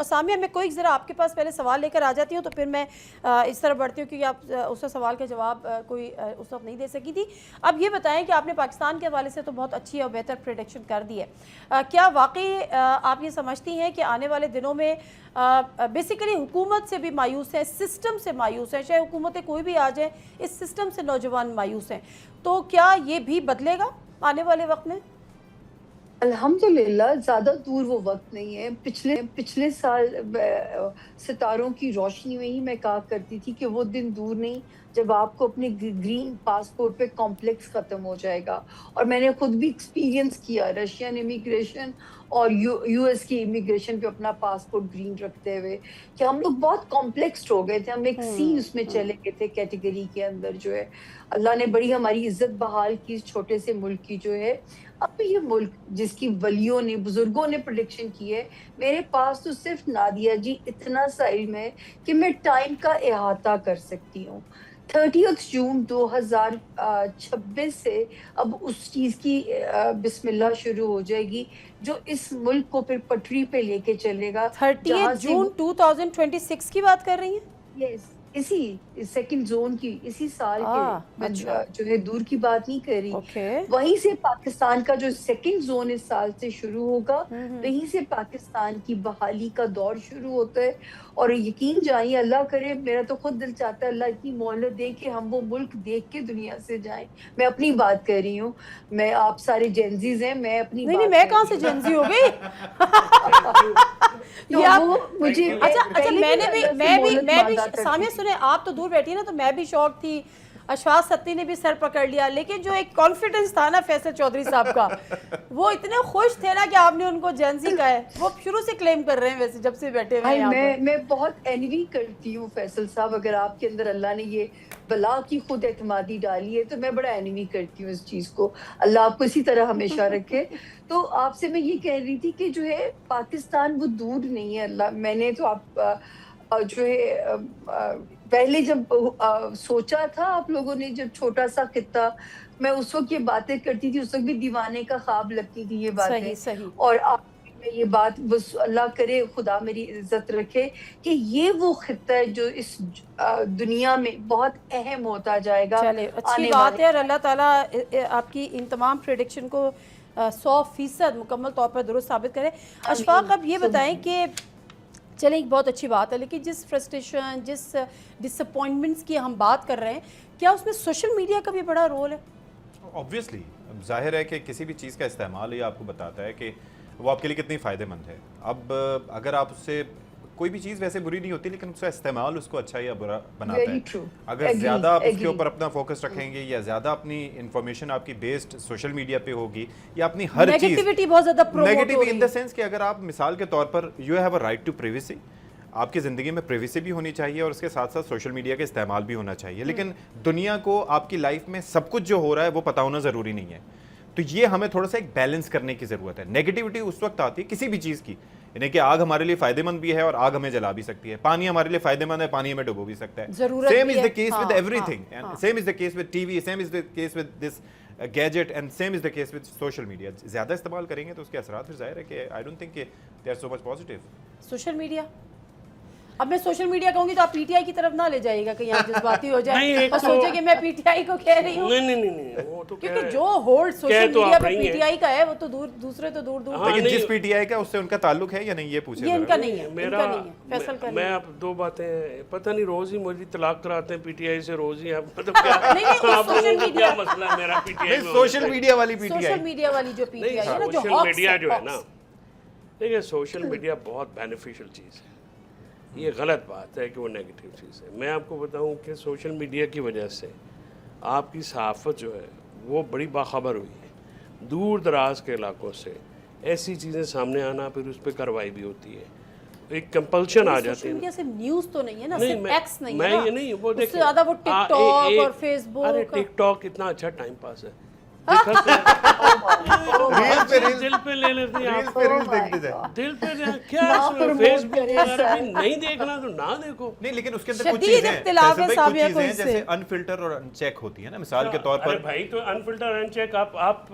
سامیہ میں کوئی ذرا آپ کے پاس پہلے سوال لے کر آ جاتی ہوں تو پھر میں اس طرح بڑھتی ہوں کیونکہ آپ اس سوال کا جواب کوئی اس وقت نہیں دے سکی تھی. اب یہ بتائیں کہ آپ نے پاکستان کے حوالے سے تو بہت اچھی اور بہتر پریڈکشن کر دی ہے, کیا واقعی آپ یہ سمجھتی ہیں کہ آنے والے دنوں میں بیسیکلی حکومت سے بھی مایوس ہیں, سسٹم سے مایوس ہیں, چاہے حکومتیں کوئی بھی آ جائیں, اس سسٹم سے نوجوان مایوس ہیں, تو کیا یہ بھی بدلے گا آنے والے وقت میں؟ الحمدللہ زیادہ دور وہ وقت نہیں ہے. پچھلے سال ستاروں کی روشنی میں ہی میں کہا کرتی تھی کہ وہ دن دور نہیں جب آپ کو اپنے گرین پاسپورٹ پہ کمپلیکس ختم ہو جائے گا. اور میں نے خود بھی ایکسپیرینس کیا رشین امیگریشن اور یو ایس کی امیگریشن پہ اپنا پاسپورٹ گرین رکھتے ہوئے کہ ہم لوگ بہت کمپلیکسڈ ہو گئے تھے. ہم ایک سی اس میں چلے گئے تھے کیٹیگری کے اندر. جو ہے اللہ نے بڑی ہماری عزت بحال کی اس چھوٹے سے ملک کی. جو ہے اب یہ ملک جس کی ولیوں نے بزرگوں نے پریڈکشن کی ہے, میرے پاس تو صرف نادیہ جی اتنا سا علم ہے کہ میں ٹائم کا احاطہ کر سکتی ہوں. 30 جون 2026 سے اب اس چیز کی بسم اللہ شروع ہو جائے گی جو اس ملک کو پھر پٹری پہ لے کے چلے گا. 30 جون 2026 کی بات کر رہی ہیں؟ یس, اسی سیکنڈ زون کی, اسی سال کے جو ہے دور کی بات نہیں کر رہی. وہیں سے پاکستان کا جو سیکنڈ زون اس سال سے شروع ہوگا, وہیں سے پاکستان کی بحالی کا دور شروع ہوتا ہے. اور یقین جائیں, اللہ کرے, میرا تو خود دل چاہتا ہے اللہ اتنی مہلت دے کہ ہم وہ ملک دیکھ کے دنیا سے جائیں. میں اپنی بات کر رہی ہوں, میں آپ سارے جینزیز ہیں, میں اپنی نہیں میں کہاں سے جینزی ہو گئی. اچھا میں بھی سامیہ سنیں, آپ تو دور بیٹھی نا, تو میں بھی شوق تھی, اشفاق ستی نے بھی سر پکڑ لیا, لیکن جو ایک کانفیڈنس تھا نا فیصل چودھری صاحب کا, وہ اتنے خوش تھے نا کہ آپ نے ان کو جینزی کہا ہے. وہ شروع سے کلیم کر رہے ہیں ویسے جب سے بیٹھے ہوئے ہیں یہاں پر. میں بہت اینوی کرتی ہوں فیصل صاحب, اگر آپ کے اندر اللہ نے یہ بلا کی خود اعتمادی ڈالی ہے تو میں بڑا اینوی کرتی ہوں اس چیز کو. اللہ آپ کو اسی طرح ہمیشہ رکھے. تو آپ سے میں یہ کہہ رہی تھی کہ جو ہے پاکستان وہ دور نہیں ہے. اللہ, میں نے تو آپ جو ہے پہلے جب سوچا تھا آپ لوگوں نے, جب چھوٹا سا خطہ, میں اس وقت یہ باتیں کرتی تھی, اس وقت بھی دیوانے کا خواب لگتی تھی یہ باتیں. اور آپ یہ بات بس اللہ کرے خدا میری عزت رکھے کہ یہ وہ خطہ ہے جو اس دنیا میں بہت اہم ہوتا جائے گا. چلے اچھی بات ہے, اور اللہ تعالیٰ آپ کی ان تمام پریڈکشن کو 100% مکمل طور پر درست ثابت کرے. اشفاق, اب یہ بتائیں کہ چلیں ایک بہت اچھی بات ہے, لیکن جس فرسٹریشن, جس ڈس اپوائنٹمنٹس کی ہم بات کر رہے ہیں, کیا اس میں سوشل میڈیا کا بھی بڑا رول ہے؟ آبویسلی ظاہر ہے کہ کسی بھی چیز کا استعمال یہ آپ کو بتاتا ہے کہ وہ آپ کے لیے کتنی فائدہ مند ہے. اب اگر آپ اس سے, کوئی بھی چیز ویسے بری نہیں ہوتی لیکن اس کا استعمال اس کو اچھا یا برا بناتا ہے. اگر زیادہ آپ اس کے اوپر اپنا فوکس رکھیں گے یا زیادہ اپنی انفارمیشن آپ کی بیسڈ سوشل میڈیا پہ ہوگی یا اپنی ہر چیز نیگیٹیوٹی بہت زیادہ پروموٹ ہو رہی ہے. نیگیٹیو ان دا سینس کہ اگر آپ مثال کے طور پر you have a right to privacy, آپ کی زندگی میں پریویسی بھی ہونی چاہیے اور اس کے ساتھ ساتھ سوشل میڈیا کا استعمال بھی ہونا چاہیے, لیکن دنیا کو آپ کی لائف میں سب کچھ جو ہو رہا ہے وہ پتہ ہونا ضروری نہیں ہے. تو یہ ہمیں تھوڑا سا ایک بیلنس کرنے کی ضرورت ہے. نیگیٹیوٹی اس وقت آتی ہے کسی بھی چیز کی, یعنی کہ آگ ہمارے لیے فائدہ مند بھی ہے اور آگ ہمیں جلا بھی سکتی ہے, پانی ہمارے لیے فائدہ مند ہے, پانی ہمیں ڈبو بھی سکتا ہے. Same is the case with every thing, same is the case with T V, same is the case with this gadget, and same is the case with social media. زیادہ استعمال کریں گے تو اس کے اثرات پھر ظاہر ہے کہ آئی ڈونٹ تھنک کہ they are so much positive. Social media, اب میں سوشل میڈیا کہوں گی تو آپ پی ٹی آئی کی طرف نہ لے جائیے گا کہ یہاں جذباتی ہو جائے اور سوچے کہ میں پی ٹی آئی کو کہہ رہی ہوں. نہیں وہ تو کیونکہ جو ہولڈ سوشل میڈیا پہ پی ٹی آئی کا ہے وہ تو دوسرے تو دور دور. لیکن جس پی ٹی آئی کا اس سے ان کا تعلق ہے یا نہیں یہ پوچھے. یہ ان کا نہیں ہے. میں اب دو باتیں, پتہ نہیں روز ہی مجھے طلاق کراتے ہیں پی ٹی آئی سے روز ہی. مطلب کیا مسئلہ ہے میرا پی ٹی آئی میں؟ سوشل میڈیا والی P T I, social media والی جو پی ٹی آئی ہے نا, جو سوشل میڈیا جو ہے نا, دیکھیں سوشل میڈیا بہت بینیفیشل چیز ہے. یہ غلط بات ہے کہ وہ نیگیٹیو چیز ہے. میں آپ کو بتاؤں کہ سوشل میڈیا کی وجہ سے آپ کی صحافت جو ہے وہ بڑی باخبر ہوئی ہے. دور دراز کے علاقوں سے ایسی چیزیں سامنے آنا, پھر اس پہ کارروائی بھی ہوتی ہے, ایک کمپلشن آ جاتی ہے. سوشل میڈیا سے نیوز تو نہیں ہے نا, صرف ایکس نہیں ہے نا, میں یہ نہیں, وہ اس سے زیادہ وہ ٹک ٹاک اور فیس بک. ارے ٹک ٹاک اتنا اچھا ٹائم پاس ہے, दिल पे ले लेते हैं आप, रील्स देखते जाए। दिल पे क्या फेसबुक वगैरह भी नहीं देखना तो ना देखो। नहीं, लेकिन उसके अंदर कुछ शदीद चीजें हैं, इख्तिलाफ है फैसल भाई, सामिया कुछ को चीजें हैं इससे। जैसे अनफिल्टर और अनचेक होती है ना, मिसाल के तौर अरे पर भाई तो अनफिल्टर अनचेक आप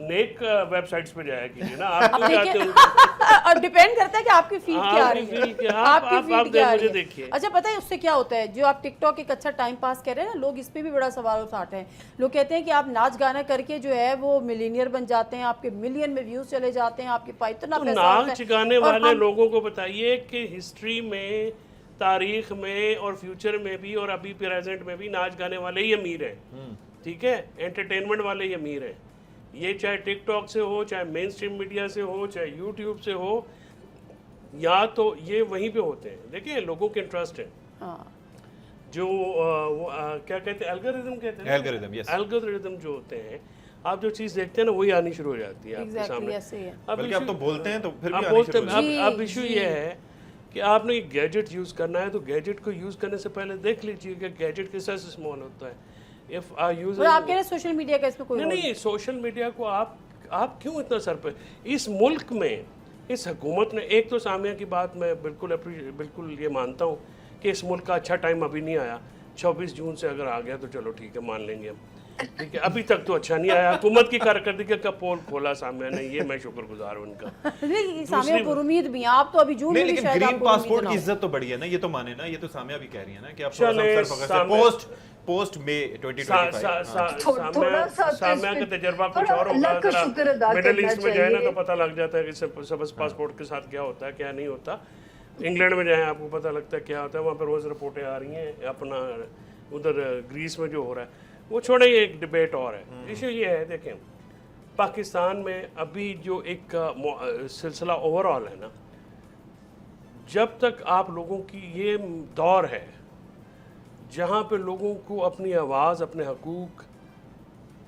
नेक वेबसाइट्स पे जाया कीजिए ना, आप अब क्यों जाते देखिए हो? और डिपेंड करता है कि आपकी फीड हाँ, क्या आ आपकी रही है, feed क्या- आपकी आप feed क्या आ मुझे रही है। देखिए। अच्छा पता है उससे क्या होता है, जो आप टिकटॉक एक अच्छा टाइम पास कर रहे हैं ना, लोग इस पे भी बड़ा सवाल उठाते हैं। लोग कहते हैं कि आप नाच गाना करके जो है वो मिलीनियर बन जाते हैं, आपके मिलियन में व्यूज चले जाते हैं, आपके पास इतना तो पैसा होता नाच है। गाने और वाले हम- लोगों को बताइए कि हिस्ट्री में, तारीख में और फ्यूचर में भी और अभी प्रेजेंट में भी नाच गाने वाले ही अमीर हैं, ठीक है, एंटरटेनमेंट वाले ही अमीर हैं। ये चाहे टिकटॉक से हो, चाहे मेन स्ट्रीम मीडिया से हो, चाहे यूट्यूब से हो, या तो ये वहीं पे होते हैं। देखिए लोगों के इंटरेस्ट है हाँ, जो क्या कहते हैं, एल्गोरिदम कहते हैं, Algorithm, yes. एल्गोरिदम जो होते हैं, आप जो चीज़ देखते हैं ना वही आनी शुरू हो जाती है आपके एग्जैक्टली सामने। ऐसे ही है। अब बल्कि आप issue- तो बोलते हैं तो फिर भी आप आनी बोलते शुरू हो जाती जी, अब इशू जी। ये है कि आपने एक गैजेट यूज़ करना है तो गैजेट को यूज़ करने से पहले देख लीजिए कि गैजेट किस तरह से स्मॉल होता है। इफ आई यूज और आप कह रहे हैं सोशल मीडिया का इसमें कोई नहीं रोल नहीं, सोशल मीडिया को आप क्यों इतना सर पे, इस मुल्क में इस हुकूमत ने, एक तो सामिया की बात मैं बिल्कुल ये मानता हूँ कि इस मुल्क का अच्छा टाइम अभी नहीं आया। 26 जून से अगर आ गया तो चलो ठीक है, मान लेंगे हम, ठीक है। अभी तक तो अच्छा नहीं आया, हुकूमत की कारकर्दगी का पोल खोला सामिया ने, ये मैं शुक्रगुजार हूँ उनका। नहीं, सामिया पर उम्मीद भी हैं आप तो, अभी जून नहीं, में भी लेकिन शायद ग्रीन आपको उम्मीद पासपोर्ट ना की हो। इज्जत तो बढ़ी है ना, ये तो माने ना, ये तो सामिया भी कह रही है ना कि आप थोड़ा सा चले, अवसर पकड़ से पोस्ट मई 2025। थोड़ा सा सामिया का तजर्बा कुछ और अल्लाह होगा, का शुक्र अदा मिडिल करना ईस्ट में जाए ना चाहिए। तो पता लग जाता है कि सबस पासपोर्ट के साथ क्या होता है क्या नहीं होता। इंग्लैंड में जाए आपको पता लगता है क्या होता है, वहाँ पर रोज़ रिपोर्टें आ रही हैं। अपना उधर ग्रीस में जो हो रहा है वो छोड़े, ये एक डिबेट और है। इशू ये है, देखें पाकिस्तान में अभी जो एक सिलसिला ओवरऑल है ना, जब तक आप लोगों की ये दौर है जहाँ पे लोगों को अपनी आवाज़, अपने हकूक़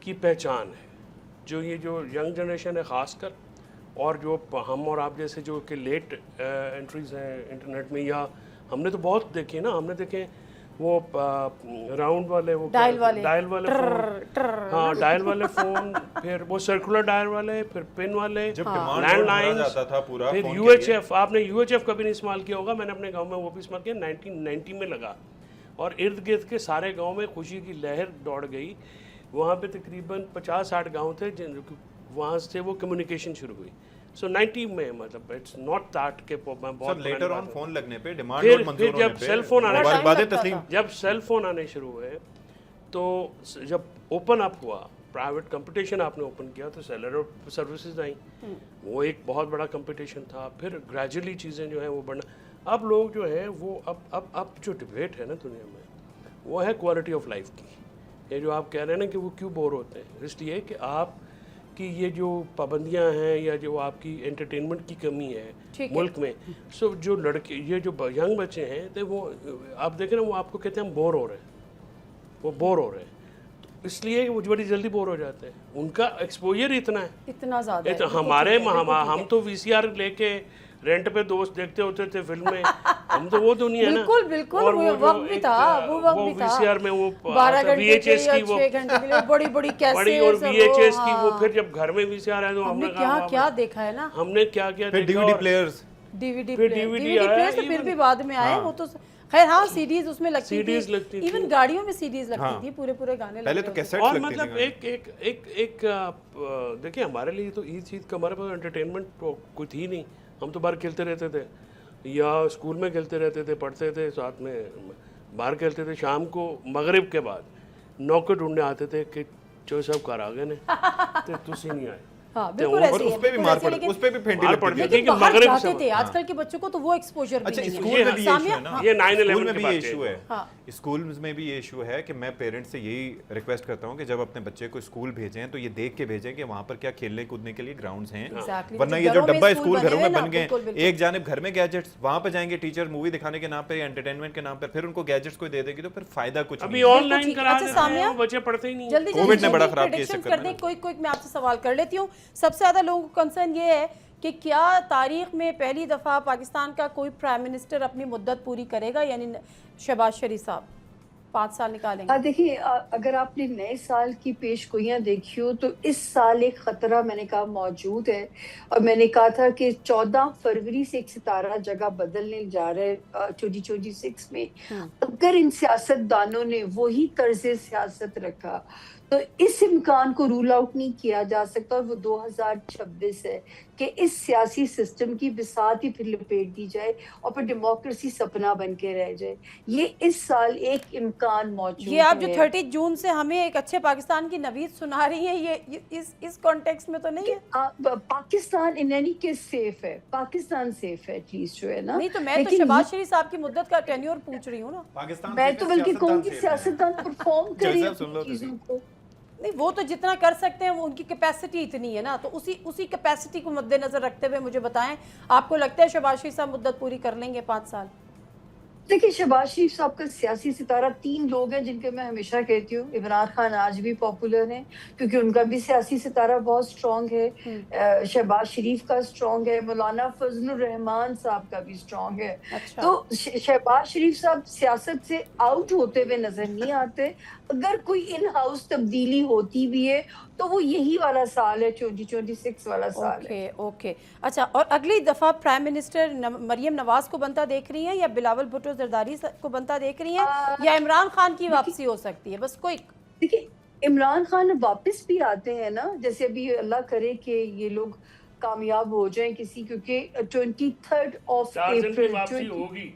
की पहचान है, जो ये जो यंग जनरेशन है ख़ासकर, और जो हम और आप जैसे जो कि लेट एंट्रीज़ हैं इंटरनेट में, या हमने तो बहुत देखे ना, हमने देखे वो राउंड वाले, वो डायल वाले फ़ोन, हाँ डायल वाले फ़ोन, फिर वो सर्कुलर डायल वाले, फिर पिन वाले, जब डिमांड लैंडलाइंस, जाता था पूरा फिर फोन के लिए। UHF। आपने UHF कभी नहीं इस्तेमाल किया होगा, मैंने अपने गांव में वो भी इस्तेमाल किया, 1990 में लगा, और इर्द गिर्द के सारे गांव में खुशी की लहर दौड़ गई। वहाँ पे तकरीबन 50-60 गांव थे वहाँ से वो कम्युनिकेशन शुरू हुई। सो 90 में, मतलब इट्स नॉट दैट के बहुत लेटर ऑन फोन लगने पे डिमांड फिर- और मंजूर फिर जब होने पे सेल फोन आने लगा- मुबारकबादें लगता तस्लीम। था। जब सेल फोन आने शुरू हुए तो जब ओपन अप हुआ, प्राइवेट कंपटीशन आपने ओपन किया, तो सेलर सर्विसेज आई, वो एक बहुत बड़ा कंपटीशन था। फिर ग्रेजुअली चीज़ें जो हैं वो बढ़ना। अब लोग जो हैं वो अब जो डिबेट है ना दुनिया में, वो है क्वालिटी ऑफ लाइफ की। ये जो आप कह रहे हैं ना कि वो क्यों बोर होते हैं, इसलिए कि आप कि ये जो पाबंदियां हैं या जो आपकी एंटरटेनमेंट की कमी है मुल्क में, सो जो लड़के, ये जो यंग बच्चे हैं, तो वो आप देखें ना, वो आपको कहते हैं हम बोर हो रहे हैं, वो बोर हो रहे हैं, तो इसलिए वो बड़ी जल्दी बोर हो जाते हैं। उनका एक्सपोजर इतना है, इतना ज्यादा है। हमारे हम तो VCR लेके रेंट पे दोस्त देखते होते थे फिल्म में, हम तो वो दुनिया है ना। बिल्कुल बिल्कुल, और वो जो वक्त भी एक, था, वो वक्त भी था। VCR में वो 12 घंटे VHS के की या वो 6 घंटे के लिए बड़ी बड़ी कैसेट्स, बड़ी, और VHS की वो, हाँ। फिर जब घर में VCR आया तो हमने हमने कहा क्या देखा है ना, हमने क्या क्या फिर देखा। DVD और प्लेयर्स, DVD फिर प्लेयर, DVD DVD आया, प्लेयर्स तो फिर even- भी बाद में आए, वो तो खैर हाँ, CDs उसमें लगती CDs थी, लगती थी। इवन गाड़ियों में CDs लगती हाँ। थी, पूरे गाने पहले लगे तो होते थे। कैसेट्स और लगती मतलब थी। एक देखिए हमारे लिए तो चीज़ का हमारे पास एंटरटेनमेंट तो कोई थी नहीं, हम तो बाहर खेलते रहते थे, या स्कूल में खेलते रहते थे, पढ़ते थे साथ में, बाहर खेलते थे। शाम को मगरिब के बाद नौकर ढूंढने आते थे कि चो सब घर आ गए ने तो तुसी नहीं आए। हाँ बिल्कुल ऐसे और ही है, उस पे भी बिल्कुल मार ऐसे ही, पड़, लेकिन- उस पे भी फेंटी मार लगती पड़ती थी। थी। लेकिन बाहर मगरिब जाते से- थे, आजकल के बच्चों को तो वो एक्सपोजर भी अच्छा, नहीं स्कूल है। में भी ये सामिया, इशू है ना, ये 9/11 स्कूल में की भी बात ये है। इशू है, हाँ। स्कूल में भी ये इशू है कि मैं पेरेंट्स से यही रिक्वेस्ट करता हूँ कि जब अपने बच्चे को स्कूल भेजें तो ये देख के भेजें कि वहाँ पर क्या खेलने कूदने के लिए ग्राउंड्स हैं, Exactly, वरना जो ये जो घरों में डब्बा स्कूल स्कूल बने घरों हुए में ना, बन गए, बिल्कुल, बिल्कुल। एक जानिब घर में गैजेट्स, वहाँ पर जाएंगे टीचर मूवी दिखाने के नाम पे या एंटरटेनमेंट के नाम पे, फिर उनको गैजेट्स को दे देगी तो फिर फायदा कुछ अभी नहीं। ऑनलाइन ठीक है। करा अच्छा, देते हैं, सामिया, वो बच्चे पढ़ते ही नहीं। जल्दी कोविड ने बड़ा जल्दी खराब किया इस predictions चक्कर कर दें। में। कोई मैं आपसे सवाल कर लेती हूँ। सबसे ज़्यादा लोगों को कंसर्न ये है कि क्या तारीख में पहली दफ़ा पाकिस्तान का कोई प्राइम मिनिस्टर अपनी मुद्दत पूरी करेगा, यानी शहबाज शरीफ साहब? 5 साल निकालेंगे? हाँ देखिए, अगर आपने नए साल की पेशगोइयां देखी हो तो इस साल एक खतरा मैंने कहा मौजूद है, और मैंने कहा था कि 14 फरवरी से एक सितारा जगह बदलने जा रहा है 2026 में। अगर इन सियासतदानों ने वही तर्ज सियासत रखा तो इस इम्कान को रूल आउट नहीं किया जा सकता, और वो 2026 है कि इस सियासी सिस्टम की बिसात ही फिर लपेट दी जाए और फिर डेमोक्रेसी सपना बन के रह जाए। ये इस साल एक इम्कान मौजूद है। ये आप जो 30 जून से हमें एक अच्छे पाकिस्तान की नवीद सुना रही हैं, ये इस कॉन्टेक्स्ट में तो नहीं है? Pakistan in any case safe है, पाकिस्तान सेफ है एटलीस्ट, जो है ना। नहीं तो मैं तो शहबाज शरीफ साहब की मुद्दत का टेन्योर पूछ रही हूँ ना। पाकिस्तान मैं तो बल्कि कहूँगी सियासतदान परफॉर्म करें चीजों को। नहीं, वो तो जितना कर सकते हैं, वो उनकी कैपेसिटी इतनी है ना, तो उसी कैपेसिटी को मद्देनजर रखते हुए मुझे बताएं, आपको लगता है शहबाज शरीफ साहब मुद्दत पूरी कर लेंगे 5 साल? देखिए, शहबाज शरीफ साहब का सियासी सितारा 3 लोग हैं जिनके मैं हमेशा कहती हूँ। इमरान खान आज भी पॉपुलर हैं क्योंकि उनका भी सियासी सितारा बहुत स्ट्रॉन्ग है। शहबाज शरीफ का स्ट्रॉन्ग है, मौलाना फजलुर रहमान साहब का भी स्ट्रॉन्ग है। अच्छा। तो शहबाज शरीफ साहब सियासत से आउट होते हुए नजर नहीं आते। अगर कोई इन हाउस तब्दीली होती भी है तो वो यही वाला साल है, 2026 वाला साल है। ओके। अच्छा, और अगली दफ़ा प्राइम मिनिस्टर मरियम नवाज को बनता देख रही हैं, या बिलावल भुट्टो जरदारी को बनता देख रही हैं, या इमरान खान की वापसी हो सकती है? बस कोई देखिए, इमरान खान वापस भी आते हैं ना, जैसे अभी अल्लाह करे कि ये लोग कामयाब हो जाएं किसी, क्योंकि 23 अप्रैल होगी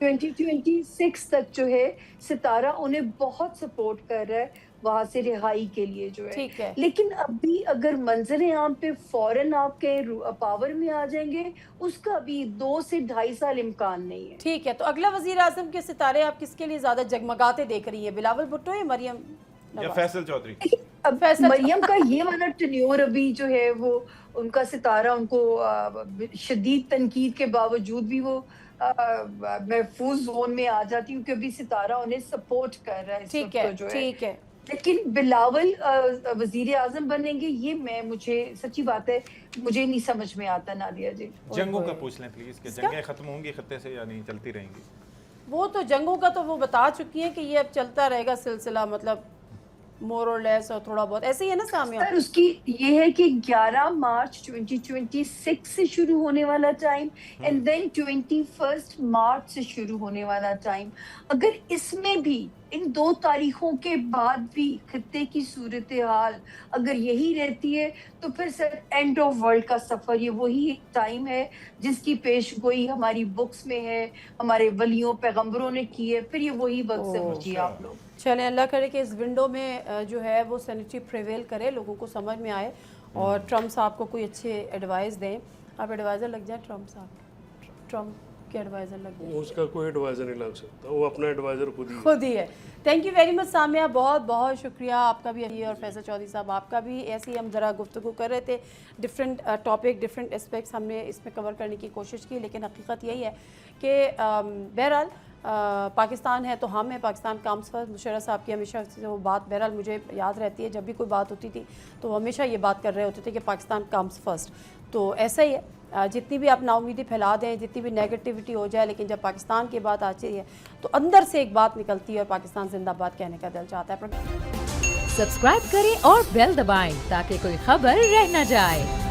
2026 तक जो है सितारा उन्हें बहुत सपोर्ट कर रहा है वहां से रिहाई के लिए, जो है। ठीक है। लेकिन अभी अगर मंजर आम पे फौरन आपके पावर में आ जाएंगे, उसका अभी 2 से 2.5 साल इम्कान नहीं है। ठीक है, तो अगला वजीर आजम के सितारे आप किसके लिए ज्यादा जगमगाते देख रही है, बिलावल भुट्टो या मरियम या नवाज? फैसल चौधरी? अब मरियम का ये वाला टेन्योर अभी जो है वो उनका सितारा, उनको शदीद तनकीद के बावजूद भी वो महफूज जोन में आ जाती हूँ, क्योंकि सितारा उन्हें सपोर्ट कर रहा है। ठीक है, ठीक है। लेकिन बिलावल वजीर आजम बनेंगे, ये मुझे सच्ची बात है, मुझे नहीं समझ में आता नादिया जी। जंगों का पूछ लें प्लीज, कि जंगें खत्म होंगी खत्ते से या नहीं, चलती रहेंगी? वो तो जंगों का तो वो बता चुकी हैं कि ये अब चलता रहेगा सिलसिला, मतलब मोर और लेस और थोड़ा बहुत ऐसे ही है ना सामिया। सर, उसकी ये है कि 11 मार्च 2026 से शुरू होने वाला टाइम एंड देन 21 मार्च से शुरू होने वाला टाइम। अगर इसमें भी इन 2 तारीखों के बाद भी खत्ते की सूरत हाल अगर यही रहती है तो फिर सर एंड ऑफ वर्ल्ड का सफर, ये वही टाइम है जिसकी पेशगोई हमारी बुक्स में है, हमारे वलियों पैगंबरों ने की है, फिर ये वही वक्त समझिए आप लोग। चलें, अल्लाह करे कि इस विंडो में जो है वो सैनिटरी प्रिवेल करे, लोगों को समझ में आए और ट्रम्प साहब को कोई अच्छे एडवाइस दें। आप एडवाइज़र लग जाए ट्रम्प साहब, ट्रम्प के एडवाइज़र लग जाए। उसका कोई एडवाइज़र नहीं लग सकता, वो अपना एडवाइज़र खुद ही है। Thank you very much Samia, बहुत बहुत शुक्रिया आपका भी, और फैसल चौधरी साहब आपका भी। ऐसे ही हम ज़रा गुफ्तगू कर रहे थे, डिफरेंट टॉपिक, डिफरेंट एस्पेक्ट्स हमने इसमें कवर करने की कोशिश की, लेकिन हकीकत यही है कि बहरहाल पाकिस्तान है तो हम हैं, पाकिस्तान कम्स फर्स्ट। मुशर्रफ साहब की हमेशा से वो बात बहरहाल मुझे याद रहती है, जब भी कोई बात होती थी तो हमेशा ये बात कर रहे होते थे कि पाकिस्तान कम्स फर्स्ट। तो ऐसा ही है, जितनी भी आप नाउमीदी फैला दें, जितनी भी नेगेटिविटी हो जाए, लेकिन जब पाकिस्तान की बात आती है तो अंदर से एक बात निकलती है और पाकिस्तान जिंदाबाद कहने का दिल चाहता है। सब्सक्राइब करें और बेल दबाएं ताकि कोई खबर रह न जाए।